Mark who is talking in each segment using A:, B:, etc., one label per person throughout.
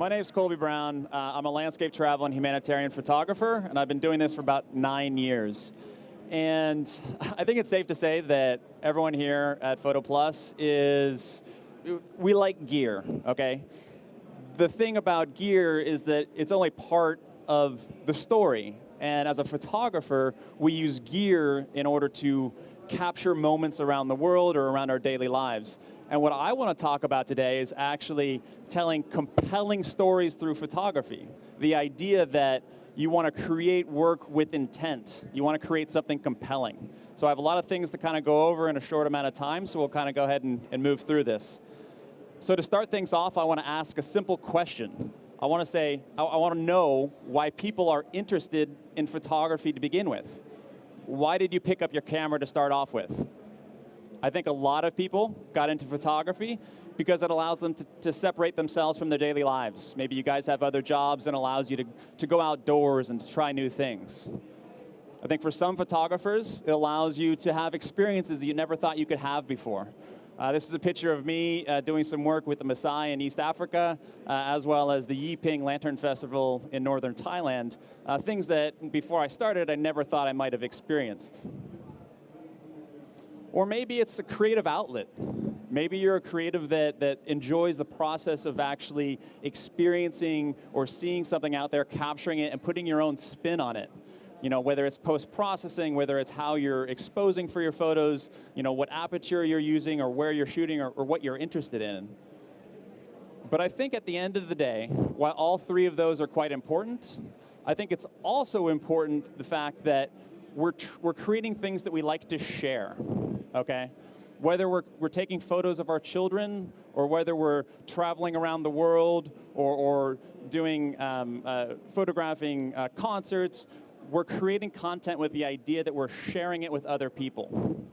A: My name's Colby Brown. I'm a landscape travel and humanitarian photographer, and I've been doing this for about 9 years. And I think it's safe to say that everyone here at Photo Plus we like gear, okay? The thing about gear is that it's only part of the story. And as a photographer, we use gear in order to capture moments around the world or around our daily lives. And what I want to talk about today is actually telling compelling stories through photography. The idea that you want to create work with intent. You want to create something compelling. So I have a lot of things to kind of go over in a short amount of time, so we'll kind of go ahead and move through this. So to start things off, I want to ask a simple question. I want to know why people are interested in photography to begin with. Why did you pick up your camera to start off with? I think a lot of people got into photography because it allows them to separate themselves from their daily lives. Maybe you guys have other jobs and allows you to go outdoors and to try new things. I think for some photographers, it allows you to have experiences that you never thought you could have before. This is a picture of me doing some work with the Maasai in East Africa, as well as the Yiping Lantern Festival in northern Thailand. Things that, before I started, I never thought I might have experienced. Or maybe it's a creative outlet. Maybe you're a creative that enjoys the process of actually experiencing or seeing something out there, capturing it, and putting your own spin on it. You know, whether it's post-processing, whether it's how you're exposing for your photos, you know, what aperture you're using or where you're shooting or what you're interested in. But I think at the end of the day, while all three of those are quite important, I think it's also important the fact that we're creating things that we like to share, okay? Whether we're taking photos of our children or whether we're traveling around the world or doing photographing concerts, we're creating content with the idea that we're sharing it with other people.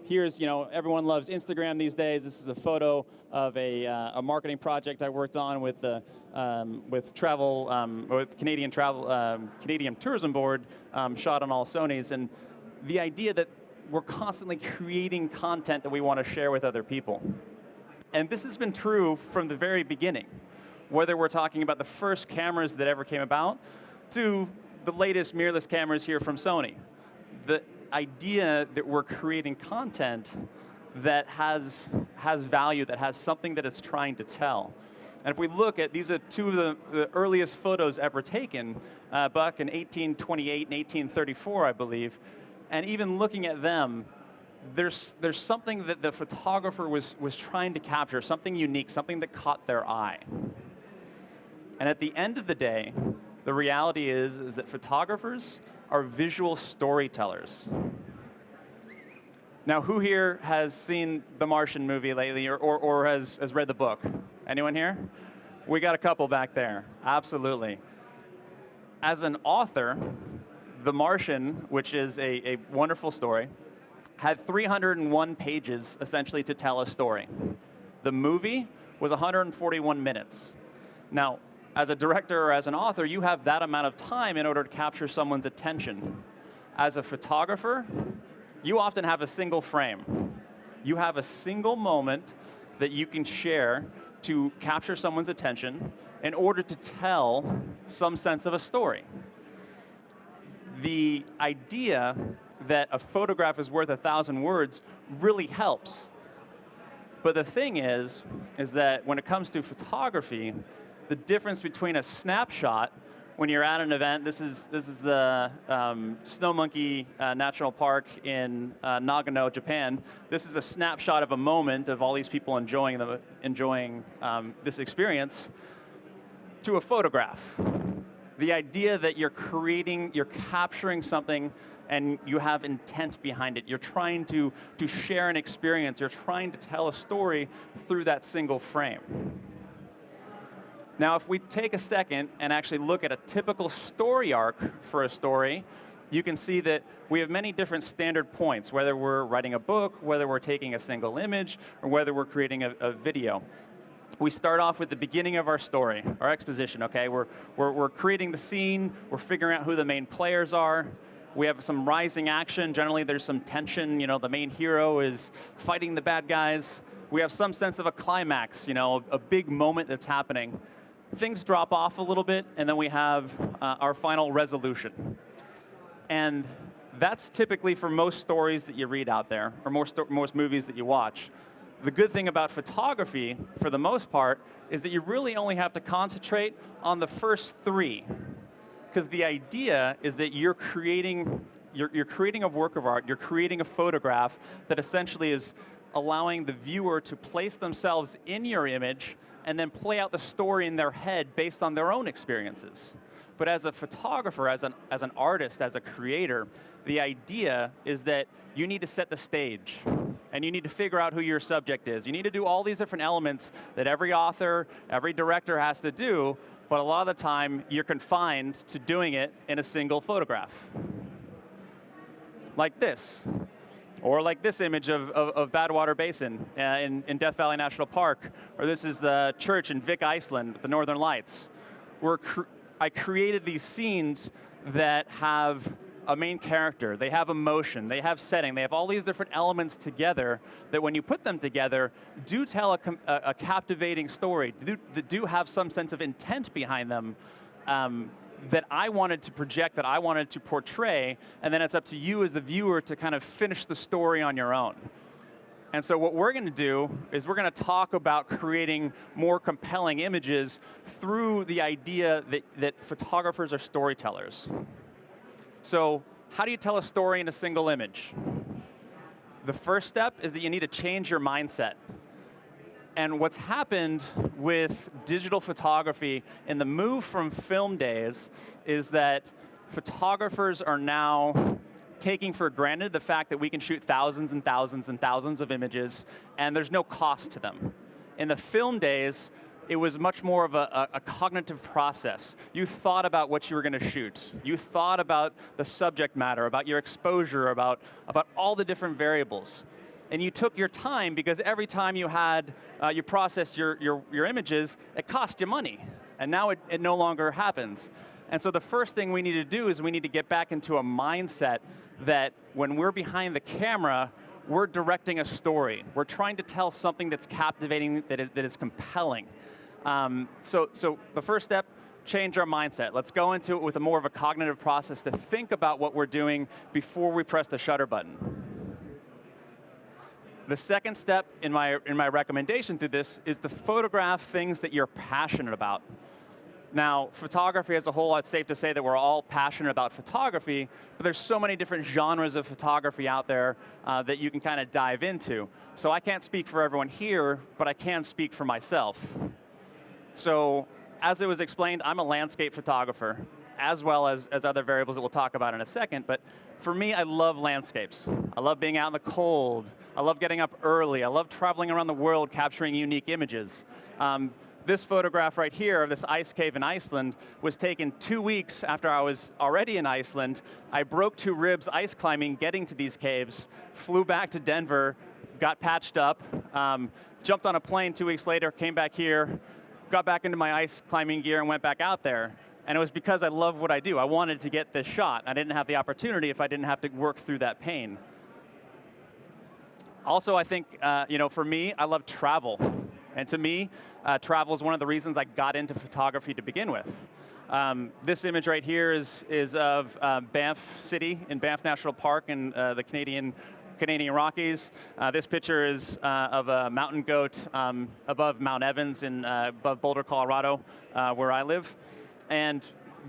A: Here's, you know, everyone loves Instagram these days. This is a photo of a marketing project I worked on with Canadian Tourism Board, shot on all Sonys, and the idea that we're constantly creating content that we want to share with other people. And this has been true from the very beginning, whether we're talking about the first cameras that ever came about to the latest mirrorless cameras here from Sony. The idea that we're creating content that has value, that has something that it's trying to tell. And if we look at, these are two of the earliest photos ever taken, back in 1828 and 1834, I believe. And even looking at them, there's something that the photographer was trying to capture, something unique, something that caught their eye. And at the end of the day, the reality is that photographers are visual storytellers. Now, who here has seen the Martian movie lately or has read the book? Anyone here? We got a couple back there, absolutely. As an author, The Martian, which is a wonderful story, had 301 pages essentially to tell a story. The movie was 141 minutes. Now, as a director or as an author, you have that amount of time in order to capture someone's attention. As a photographer, you often have a single frame. You have a single moment that you can share to capture someone's attention in order to tell some sense of a story. The idea that a photograph is worth 1,000 words really helps. But the thing is that when it comes to photography, the difference between a snapshot when you're at an event, this is the Snow Monkey National Park in Nagano, Japan. This is a snapshot of a moment of all these people enjoying this experience, to a photograph. The idea that you're capturing something and you have intent behind it. You're trying to share an experience. You're trying to tell a story through that single frame. Now, if we take a second and actually look at a typical story arc for a story, you can see that we have many different standard points, whether we're writing a book, whether we're taking a single image, or whether we're creating a video. We start off with the beginning of our story, our exposition, okay? We're creating the scene, we're figuring out who the main players are. We have some rising action. Generally, there's some tension. You know, the main hero is fighting the bad guys. We have some sense of a climax, you know, a big moment that's happening. things drop off a little bit, and then we have our final resolution. And that's typically for most stories that you read out there, or most movies that you watch. The good thing about photography, for the most part, is that you really only have to concentrate on the first three. Because the idea is that you're creating a work of art, you're creating a photograph that essentially is allowing the viewer to place themselves in your image and then play out the story in their head based on their own experiences. But as a photographer, as an artist, as a creator, the idea is that you need to set the stage, and you need to figure out who your subject is. You need to do all these different elements that every author, every director has to do, but a lot of the time, you're confined to doing it in a single photograph. Like this. Or like this image of Badwater Basin in Death Valley National Park. Or this is the church in Vik, Iceland, the Northern Lights. Where I created these scenes that have a main character, they have emotion, they have setting, they have all these different elements together that when you put them together, do tell a captivating story, do have some sense of intent behind them that I wanted to project, that I wanted to portray, and then it's up to you as the viewer to kind of finish the story on your own. And so what we're going to do is we're going to talk about creating more compelling images through the idea that photographers are storytellers. So how do you tell a story in a single image? The first step is that you need to change your mindset. And what's happened with digital photography in the move from film days is that photographers are now taking for granted the fact that we can shoot thousands and thousands and thousands of images, and there's no cost to them. In the film days, it was much more of a cognitive process. You thought about what you were going to shoot. You thought about the subject matter, about your exposure, about all the different variables. And you took your time because every time you had, you processed your images, it cost you money. And now it no longer happens. And so the first thing we need to do is we need to get back into a mindset that when we're behind the camera, we're directing a story. We're trying to tell something that's captivating, that is compelling. So the first step, change our mindset. Let's go into it with more of a cognitive process to think about what we're doing before we press the shutter button. The second step in my recommendation through this is to photograph things that you're passionate about. Now, photography as a whole, it's safe to say that we're all passionate about photography, but there's so many different genres of photography out there that you can kind of dive into. So I can't speak for everyone here, but I can speak for myself. So, as it was explained, I'm a landscape photographer, as well as other variables that we'll talk about in a second, but for me, I love landscapes. I love being out in the cold. I love getting up early. I love traveling around the world capturing unique images. This photograph right here of this ice cave in Iceland was taken 2 weeks after I was already in Iceland. I broke 2 ribs ice climbing, getting to these caves, flew back to Denver, got patched up, jumped on a plane 2 weeks later, came back here, got back into my ice climbing gear and went back out there. And it was because I love what I do. I wanted to get this shot. I didn't have the opportunity if I didn't have to work through that pain. Also, I think, for me, I love travel. And to me, travel is one of the reasons I got into photography to begin with. This image right here is of Banff City in Banff National Park in the Canadian Rockies. This picture is of a mountain goat above Mount Evans above Boulder, Colorado, where I live. And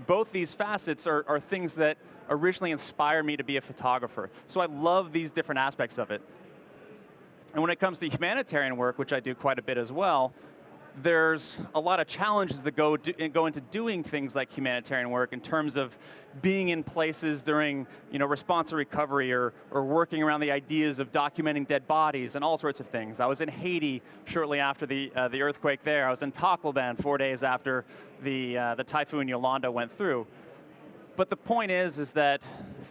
A: both these facets are things that originally inspired me to be a photographer. So I love these different aspects of it. And when it comes to humanitarian work, which I do quite a bit as well, there's a lot of challenges that go into doing things like humanitarian work in terms of being in places during response and recovery or working around the ideas of documenting dead bodies and all sorts of things. I was in Haiti shortly after the earthquake there. I was in Tacloban 4 days after the typhoon Yolanda went through. But the point is that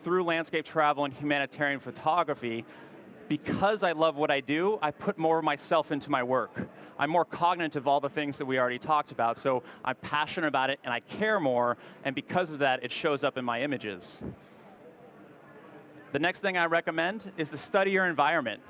A: through landscape travel and humanitarian photography, because I love what I do, I put more of myself into my work. I'm more cognizant of all the things that we already talked about, so I'm passionate about it and I care more, and because of that, it shows up in my images. The next thing I recommend is to study your environment.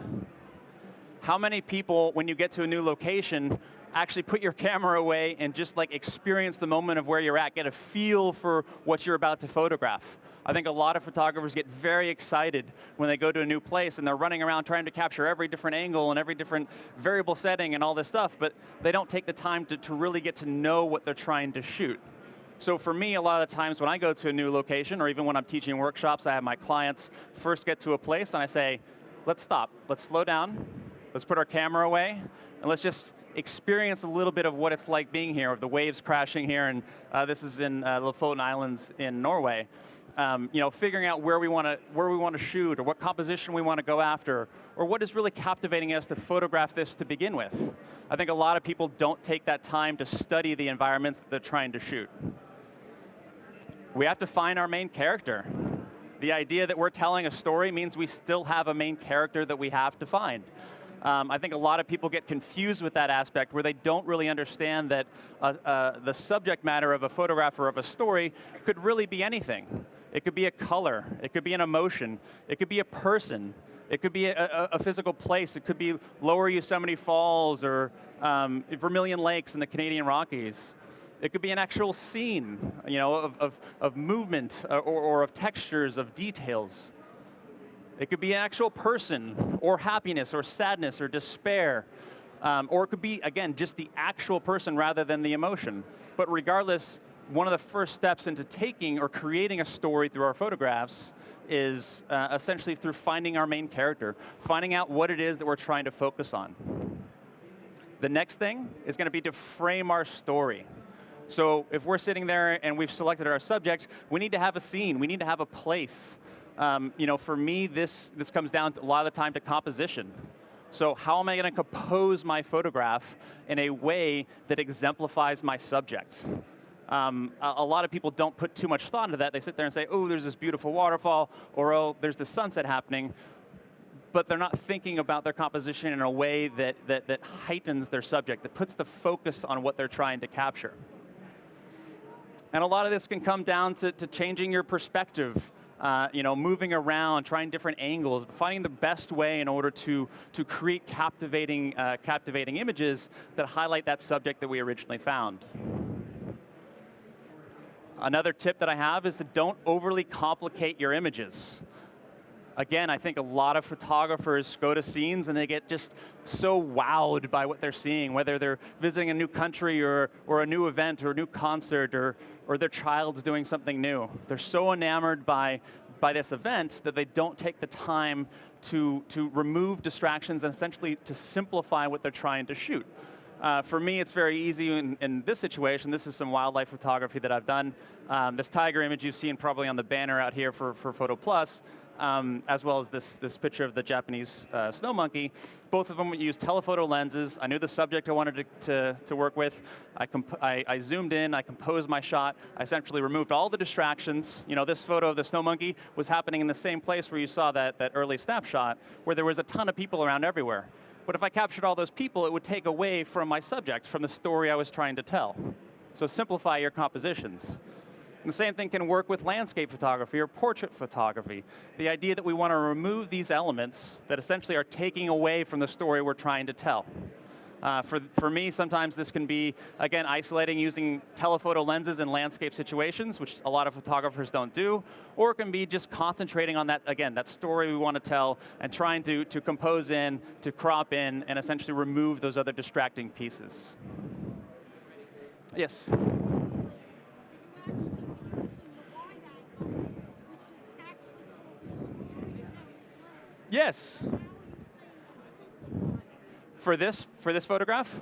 A: How many people, when you get to a new location, actually put your camera away and just like experience the moment of where you're at, get a feel for what you're about to photograph. I think a lot of photographers get very excited when they go to a new place and they're running around trying to capture every different angle and every different variable setting and all this stuff, but they don't take the time to really get to know what they're trying to shoot. So for me, a lot of the times when I go to a new location, or even when I'm teaching workshops, I have my clients first get to a place and I say, let's stop, let's slow down, let's put our camera away, and let's just experience a little bit of what it's like being here, of the waves crashing here, and this is in Lofoten Islands in Norway. Figuring out where we want to shoot, or what composition we want to go after, or what is really captivating us to photograph this to begin with. I think a lot of people don't take that time to study the environments that they're trying to shoot. We have to find our main character. The idea that we're telling a story means we still have a main character that we have to find. I think a lot of people get confused with that aspect where they don't really understand that the subject matter of a photograph or of a story could really be anything. It could be a color, it could be an emotion, it could be a person, it could be a physical place, it could be Lower Yosemite Falls or Vermilion Lakes in the Canadian Rockies. It could be an actual scene, of movement or of textures, of details. It could be an actual person, or happiness, or sadness, or despair. Or it could be, again, just the actual person rather than the emotion. But regardless, one of the first steps into taking or creating a story through our photographs is essentially through finding our main character, finding out what it is that we're trying to focus on. The next thing is going to be to frame our story. So if we're sitting there and we've selected our subject, we need to have a scene, we need to have a place. For me, this comes down to, a lot of the time, to composition. So how am I going to compose my photograph in a way that exemplifies my subject? A lot of people don't put too much thought into that. They sit there and say, oh, there's this beautiful waterfall, or oh, there's the sunset happening. But they're not thinking about their composition in a way that heightens their subject, that puts the focus on what they're trying to capture. And a lot of this can come down to changing your perspective, moving around, trying different angles, finding the best way in order to create captivating images that highlight that subject that we originally found. Another tip that I have is to don't overly complicate your images. Again, I think a lot of photographers go to scenes and they get just so wowed by what they're seeing, whether they're visiting a new country or a new event or a new concert or their child's doing something new. They're so enamored by this event that they don't take the time to remove distractions and essentially to simplify what they're trying to shoot. For me, it's very easy in this situation. This is some wildlife photography that I've done. This tiger image you've seen probably on the banner out here for Photo Plus, as well as this picture of the Japanese snow monkey. Both of them used telephoto lenses. I knew the subject I wanted to work with. I zoomed in, I composed my shot. I essentially removed all the distractions. This photo of the snow monkey was happening in the same place where you saw that early snapshot, where there was a ton of people around everywhere. But if I captured all those people, it would take away from my subject, from the story I was trying to tell. So simplify your compositions. And the same thing can work with landscape photography or portrait photography. The idea that we want to remove these elements that essentially are taking away from the story we're trying to tell. For me, sometimes this can be, again, isolating using telephoto lenses in landscape situations, which a lot of photographers don't do, or it can be just concentrating on that, again, that story we want to tell and trying to compose in, to crop in, and essentially remove those other distracting pieces. Yes? Yes. For this photograph?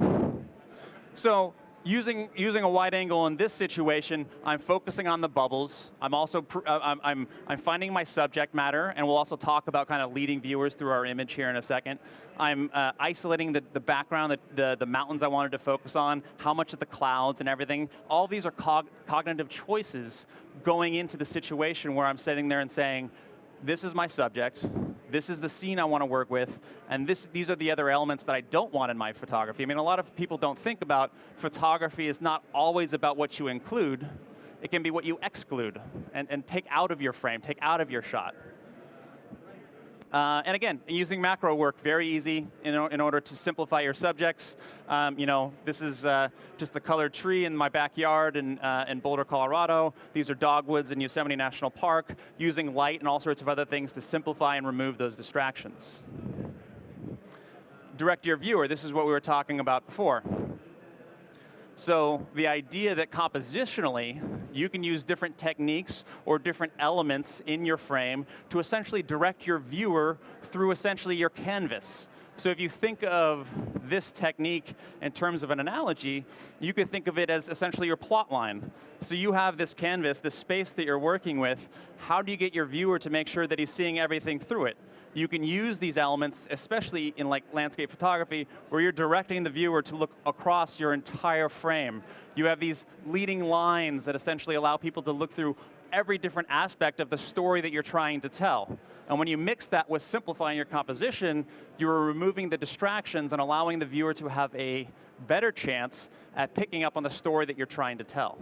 A: So using a wide angle in this situation, I'm focusing on the bubbles. I'm also I'm finding my subject matter, and we'll also talk about kind of leading viewers through our image here in a second. I'm isolating the background, the mountains I wanted to focus on, how much of the clouds and everything. All these are cognitive choices going into the situation where I'm sitting there and saying, this is my subject, this is the scene I want to work with, and these are the other elements that I don't want in my photography. I mean, a lot of people don't think about photography is not always about what you include. It can be what you exclude and take out of your frame, take out of your shot. And again, using macro work, very easy in order to simplify your subjects. This is just the colored tree in my backyard in Boulder, Colorado. These are dogwoods in Yosemite National Park, using light and all sorts of other things to simplify and remove those distractions. Direct your viewer, this is what we were talking about before. So the idea that compositionally, you can use different techniques or different elements in your frame to essentially direct your viewer through essentially your canvas. So if you think of this technique in terms of an analogy, you could think of it as essentially your plot line. So you have this canvas, this space that you're working with. How do you get your viewer to make sure that he's seeing everything through it? You can use these elements, especially in like landscape photography, where you're directing the viewer to look across your entire frame. You have these leading lines that essentially allow people to look through every different aspect of the story that you're trying to tell. And when you mix that with simplifying your composition, you're removing the distractions and allowing the viewer to have a better chance at picking up on the story that you're trying to tell.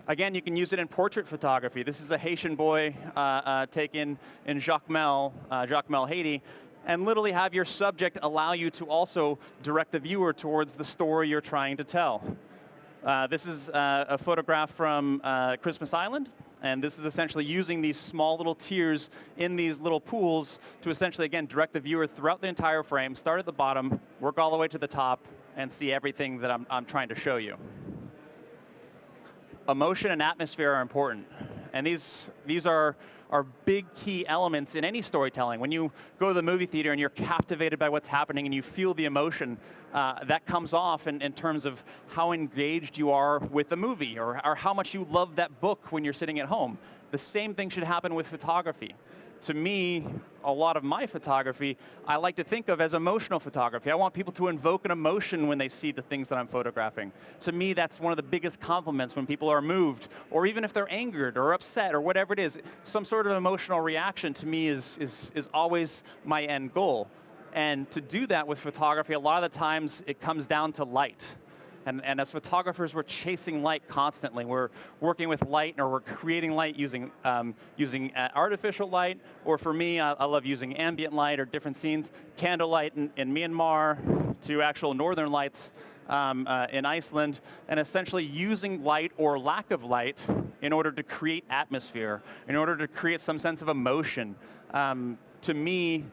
A: Again, you can use it in portrait photography. This is a Haitian boy taken in Jacmel, Haiti, and literally have your subject allow you to also direct the viewer towards the story you're trying to tell. This is a photograph from Christmas Island, and this is essentially using these small little tiers in these little pools to essentially, again, direct the viewer throughout the entire frame, start at the bottom, work all the way to the top, and see everything that I'm trying to show you. Emotion and atmosphere are important, and these are big key elements in any storytelling. When you go to the movie theater and you're captivated by what's happening and you feel the emotion, that comes off in terms of how engaged you are with the movie or how much you love that book when you're sitting at home. The same thing should happen with photography. To me, a lot of my photography, I like to think of as emotional photography. I want people to invoke an emotion when they see the things that I'm photographing. To me, that's one of the biggest compliments when people are moved, or even if they're angered or upset or whatever it is. Some sort of emotional reaction to me is always my end goal. And to do that with photography, a lot of the times it comes down to light. And as photographers, we're chasing light constantly. We're working with light, or we're creating light using artificial light, or for me, I love using ambient light or different scenes, candlelight in Myanmar to actual northern lights in Iceland, and essentially using light or lack of light in order to create atmosphere, in order to create some sense of emotion. To me,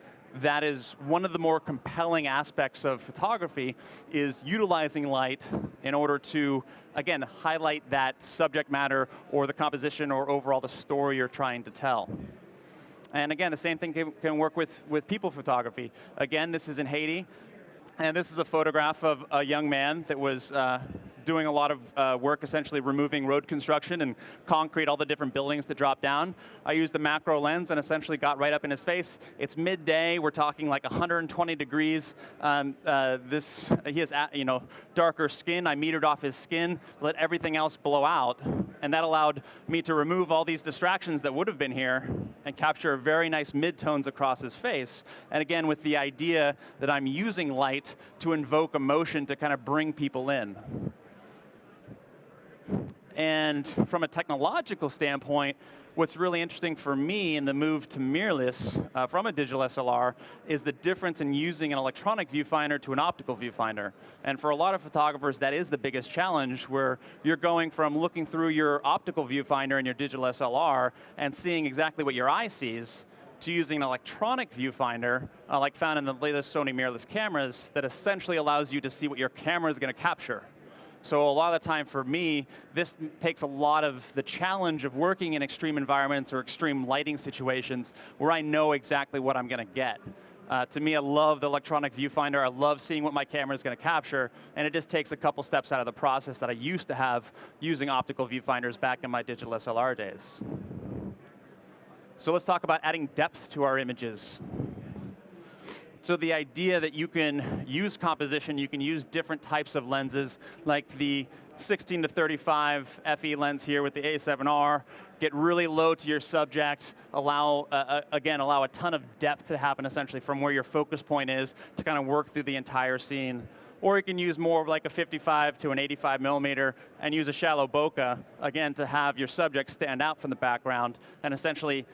A: that is one of the more compelling aspects of photography, is utilizing light in order to, again, highlight that subject matter or the composition or overall the story you're trying to tell. And again, the same thing can work with people photography. Again, this is in Haiti, and this is a photograph of a young man that was doing a lot of work essentially removing road construction and concrete, all the different buildings that drop down. I used the macro lens and essentially got right up in his face. It's midday, we're talking like 120 degrees. He has darker skin. I metered off his skin, let everything else blow out, and that allowed me to remove all these distractions that would have been here and capture very nice midtones across his face. And again, with the idea that I'm using light to invoke emotion to kind of bring people in. And from a technological standpoint, what's really interesting for me in the move to mirrorless from a digital SLR is the difference in using an electronic viewfinder to an optical viewfinder. And for a lot of photographers, that is the biggest challenge, where you're going from looking through your optical viewfinder in your digital SLR and seeing exactly what your eye sees, to using an electronic viewfinder, like found in the latest Sony mirrorless cameras, that essentially allows you to see what your camera is going to capture. So a lot of the time for me, this takes a lot of the challenge of working in extreme environments or extreme lighting situations where I know exactly what I'm going to get. To me, I love the electronic viewfinder. I love seeing what my camera is going to capture, and it just takes a couple steps out of the process that I used to have using optical viewfinders back in my digital SLR days. So let's talk about adding depth to our images. So the idea that you can use composition, you can use different types of lenses, like the 16 to 35 FE lens here with the A7R, get really low to your subject, allow a ton of depth to happen essentially from where your focus point is to kind of work through the entire scene. Or you can use more of like a 55 to an 85 millimeter and use a shallow bokeh, again, to have your subject stand out from the background and essentially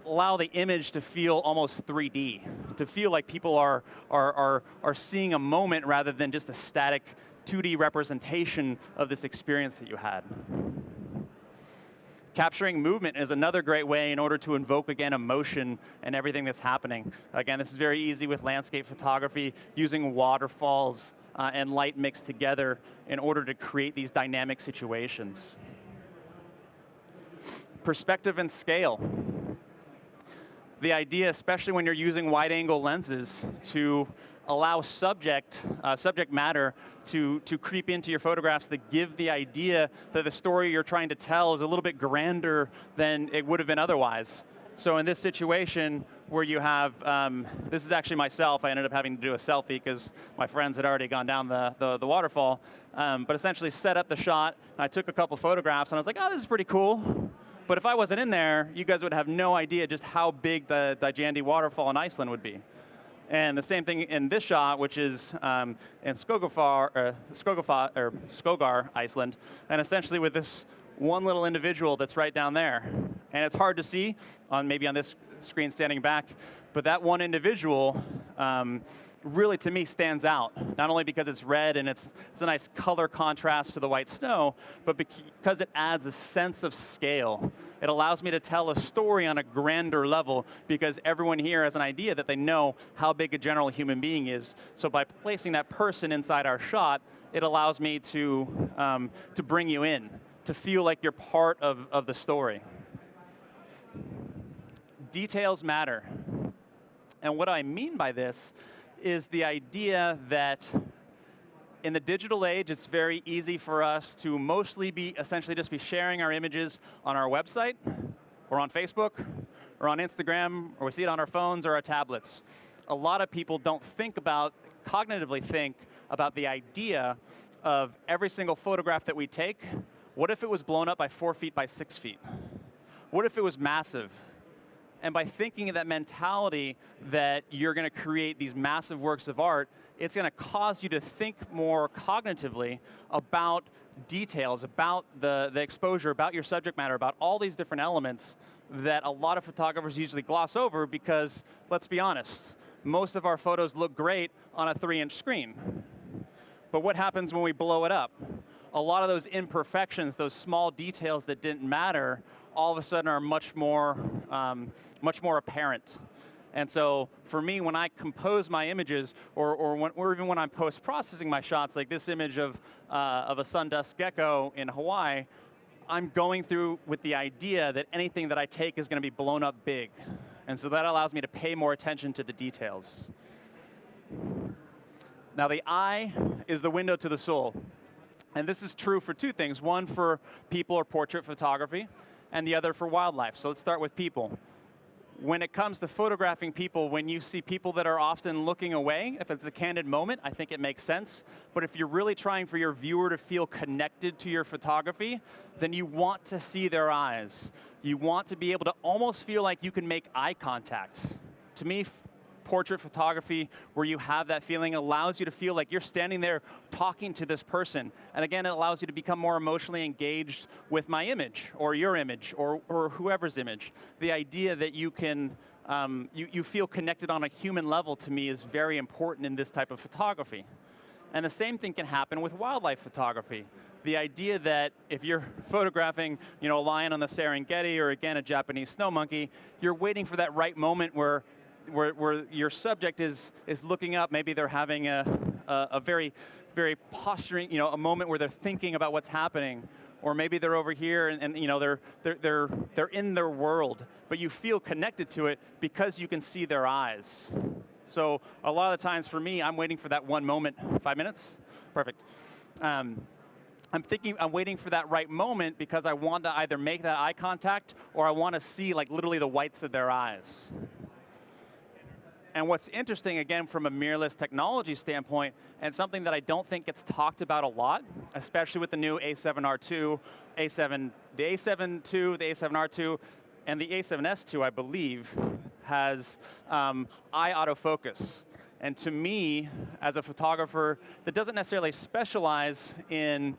A: allow the image to feel almost 3D, to feel like people are seeing a moment rather than just a static 2D representation of this experience that you had. Capturing movement is another great way in order to invoke, again, emotion and everything that's happening. Again, this is very easy with landscape photography, using waterfalls and light mixed together in order to create these dynamic situations. Perspective and scale. The idea, especially when you're using wide-angle lenses, to allow subject matter to creep into your photographs that give the idea that the story you're trying to tell is a little bit grander than it would have been otherwise. So in this situation where you have, this is actually myself, I ended up having to do a selfie because my friends had already gone down the waterfall, but essentially set up the shot, and I took a couple photographs, and I was like, oh, this is pretty cool. But if I wasn't in there, you guys would have no idea just how big the Dijandi waterfall in Iceland would be. And the same thing in this shot, which is in Skogar, Iceland, and essentially with this one little individual that's right down there. And it's hard to see, maybe on this screen standing back, but that one individual really, to me, stands out. Not only because it's red and it's a nice color contrast to the white snow, but because it adds a sense of scale. It allows me to tell a story on a grander level because everyone here has an idea that they know how big a general human being is. So by placing that person inside our shot, it allows me to bring you in, to feel like you're part of the story. Details matter. And what I mean by this is the idea that in the digital age, it's very easy for us to mostly be essentially just be sharing our images on our website, or on Facebook, or on Instagram, or we see it on our phones or our tablets. A lot of people don't cognitively think about the idea of every single photograph that we take. What if it was blown up by 4 feet by 6 feet? What if it was massive? And by thinking of that mentality that you're going to create these massive works of art, it's going to cause you to think more cognitively about details, about the exposure, about your subject matter, about all these different elements that a lot of photographers usually gloss over because, let's be honest, most of our photos look great on a 3-inch screen. But what happens when we blow it up? A lot of those imperfections, those small details that didn't matter, all of a sudden are much more apparent. And so for me, when I compose my images, or even when I'm post-processing my shots, like this image of a sundusk gecko in Hawaii, I'm going through with the idea that anything that I take is going to be blown up big. And so that allows me to pay more attention to the details. Now the eye is the window to the soul. And this is true for two things. One for people or portrait photography, and the other for wildlife. So let's start with people. When it comes to photographing people, when you see people that are often looking away, if it's a candid moment, I think it makes sense. But if you're really trying for your viewer to feel connected to your photography, then you want to see their eyes. You want to be able to almost feel like you can make eye contact. To me, portrait photography where you have that feeling allows you to feel like you're standing there talking to this person. And again, it allows you to become more emotionally engaged with my image, or your image, or whoever's image. The idea that you can, you feel connected on a human level, to me, is very important in this type of photography. And the same thing can happen with wildlife photography. The idea that if you're photographing, a lion on the Serengeti, or again, a Japanese snow monkey, you're waiting for that right moment where your subject is looking up. Maybe they're having a very, very posturing, a moment where they're thinking about what's happening, or maybe they're over here and they're in their world, but you feel connected to it because you can see their eyes. So a lot of the times for me, I'm waiting for that one moment. 5 minutes? Perfect. I'm waiting for that right moment because I want to either make that eye contact or I want to see like literally the whites of their eyes. And what's interesting, again, from a mirrorless technology standpoint, and something that I don't think gets talked about a lot, especially with the new A7R2, the A7 II, the A7R2, and the A7S II, I believe, has eye autofocus. And to me, as a photographer that doesn't necessarily specialize in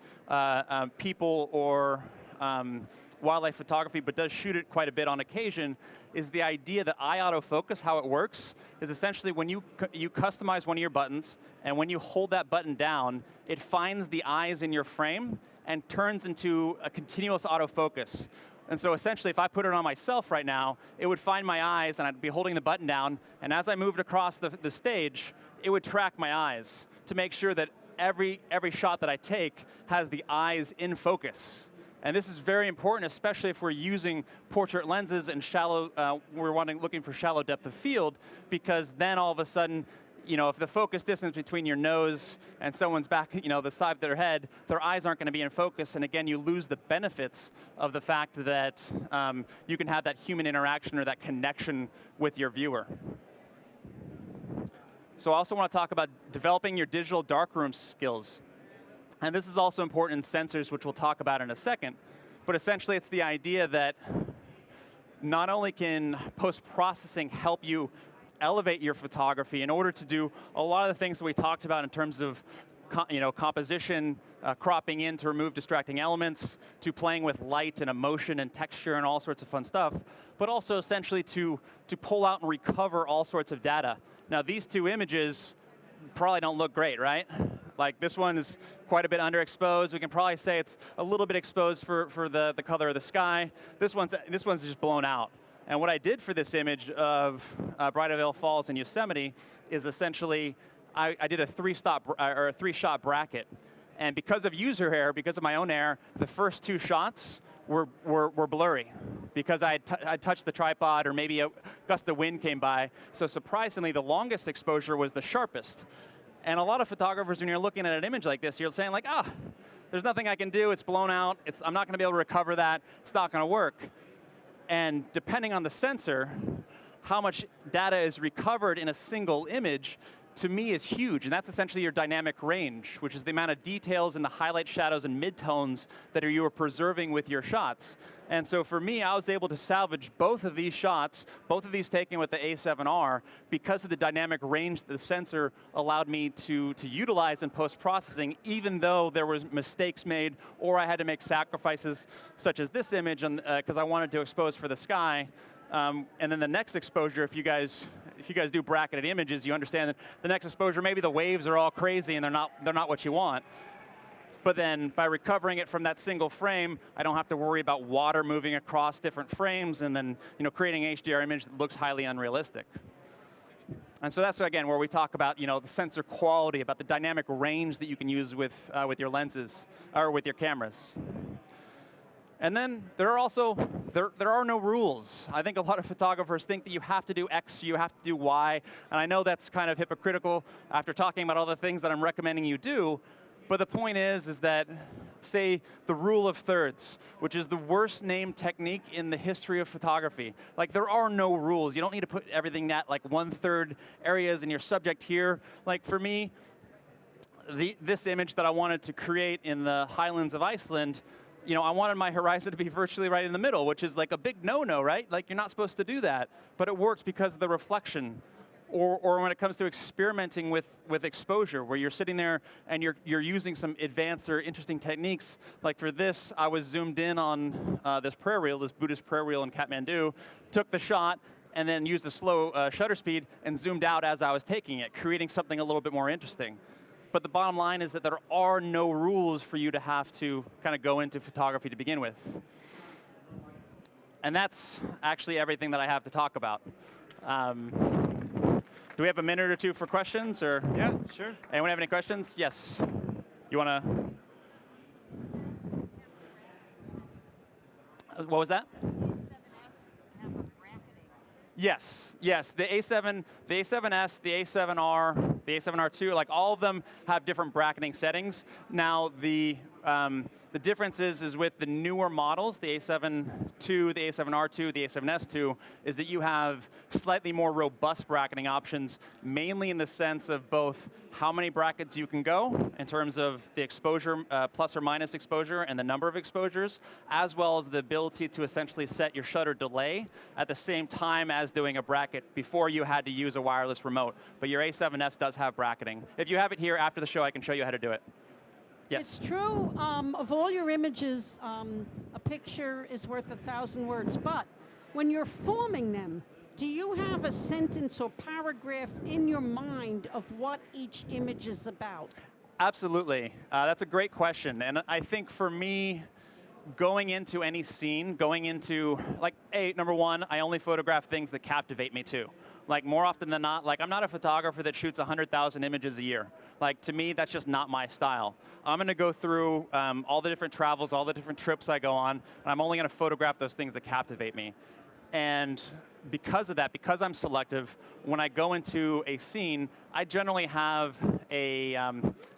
A: people or wildlife photography, but does shoot it quite a bit on occasion, is the idea that eye autofocus, how it works, is essentially when you customize one of your buttons, and when you hold that button down, it finds the eyes in your frame and turns into a continuous autofocus. And so essentially, if I put it on myself right now, it would find my eyes, and I'd be holding the button down, and as I moved across the stage, it would track my eyes to make sure that every shot that I take has the eyes in focus. And this is very important, especially if we're using portrait lenses and looking for shallow depth of field, because then all of a sudden, if the focus distance between your nose and someone's back, the side of their head, their eyes aren't going to be in focus, and again, you lose the benefits of the fact that you can have that human interaction or that connection with your viewer. So I also want to talk about developing your digital darkroom skills. And this is also important in sensors, which we'll talk about in a second. But essentially, it's the idea that not only can post-processing help you elevate your photography in order to do a lot of the things that we talked about in terms of composition, cropping in to remove distracting elements, to playing with light and emotion and texture and all sorts of fun stuff, but also essentially to pull out and recover all sorts of data. Now, these two images probably don't look great, right? Like this one is quite a bit underexposed. We can probably say it's a little bit exposed for the color of the sky. This one's just blown out. And what I did for this image of Bridalveil Falls in Yosemite is essentially I did a three-shot bracket. And because of user error, because of my own error, the first two shots were blurry because I touched the tripod, or maybe a gust of wind came by. So surprisingly, the longest exposure was the sharpest. And a lot of photographers, when you're looking at an image like this, you're saying like, there's nothing I can do, it's blown out, I'm not going to be able to recover that, it's not going to work. And depending on the sensor, how much data is recovered in a single image, to me, is huge. And that's essentially your dynamic range, which is the amount of details in the highlight, shadows, and midtones that you are preserving with your shots. And so for me, I was able to salvage both of these shots, both of these taken with the A7R, because of the dynamic range that the sensor allowed me to utilize in post-processing, even though there was mistakes made, or I had to make sacrifices, such as this image, because I wanted to expose for the sky. And then the next exposure, if you guys do bracketed images, you understand that the next exposure, maybe the waves are all crazy and they're not what you want. But then by recovering it from that single frame, I don't have to worry about water moving across different frames and then creating an HDR image that looks highly unrealistic. And so that's, again, where we talk about the sensor quality, about the dynamic range that you can use with your lenses, or with your cameras. And then there are no rules. I think a lot of photographers think that you have to do X, you have to do Y, and I know that's kind of hypocritical after talking about all the things that I'm recommending you do, but the point is that, say, the rule of thirds, which is the worst named technique in the history of photography. Like, there are no rules. You don't need to put everything at like 1/3 areas in your subject here. Like, for me, this image that I wanted to create in the highlands of Iceland, I wanted my horizon to be virtually right in the middle, which is like a big no-no, right? Like, you're not supposed to do that. But it works because of the reflection. Or when it comes to experimenting with exposure, where you're sitting there and you're using some advanced or interesting techniques. Like for this, I was zoomed in on this prayer wheel, this Buddhist prayer wheel in Kathmandu, took the shot, and then used the slow shutter speed and zoomed out as I was taking it, creating something a little bit more interesting. But the bottom line is that there are no rules for you to have to kind of go into photography to begin with. And that's actually everything that I have to talk about. Do we have a minute or two for questions? Or
B: yeah, sure.
A: Anyone have any questions? Yes. You want to? What was that? Yes, the A7, the A7S, the A7R, the A7R2, like all of them have different bracketing settings. Now, the The difference is with the newer models, the A7 II, the A7R2, the A7S2, is that you have slightly more robust bracketing options, mainly in the sense of both how many brackets you can go in terms of the exposure, plus or minus exposure, and the number of exposures, as well as the ability to essentially set your shutter delay at the same time as doing a bracket before you had to use a wireless remote. But your A7S does have bracketing. If you have it here after the show, I can show you how to do it. Yes.
B: It's true, of all your images, a picture is worth 1,000 words, but when you're forming them, do you have a sentence or paragraph in your mind of what each image is about?
A: Absolutely. That's a great question. And I think for me, going into any scene, number one, I only photograph things that captivate me too. Like more often than not, I'm not a photographer that shoots 100,000 images a year. To me, that's just not my style. I'm going to go through all the different travels, all the different trips I go on, and I'm only going to photograph those things that captivate me. And because of that, because I'm selective, when I go into a scene, I generally have a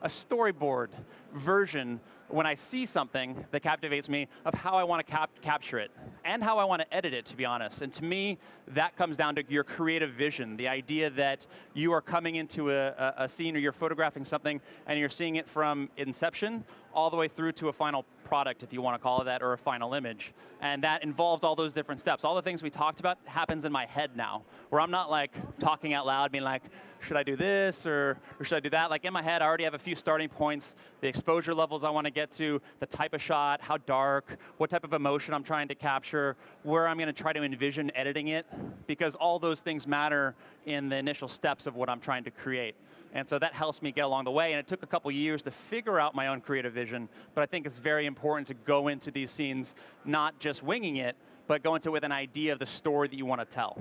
A: storyboard version when I see something that captivates me of how I want to capture it and how I want to edit it, to be honest. And to me, that comes down to your creative vision, the idea that you are coming into a scene or you're photographing something and you're seeing it from inception all the way through to a final product, if you want to call it that, or a final image. And that involves all those different steps. All the things we talked about happens in my head now, where I'm not talking out loud, being like, should I do this or should I do that? In my head, I already have a few starting points, the exposure levels I want to get to, the type of shot, how dark, what type of emotion I'm trying to capture, where I'm going to try to envision editing it, because all those things matter in the initial steps of what I'm trying to create. And so that helps me get along the way, and it took a couple years to figure out my own creative vision, but I think it's very important to go into these scenes not just winging it, but go into it with an idea of the story that you want to tell.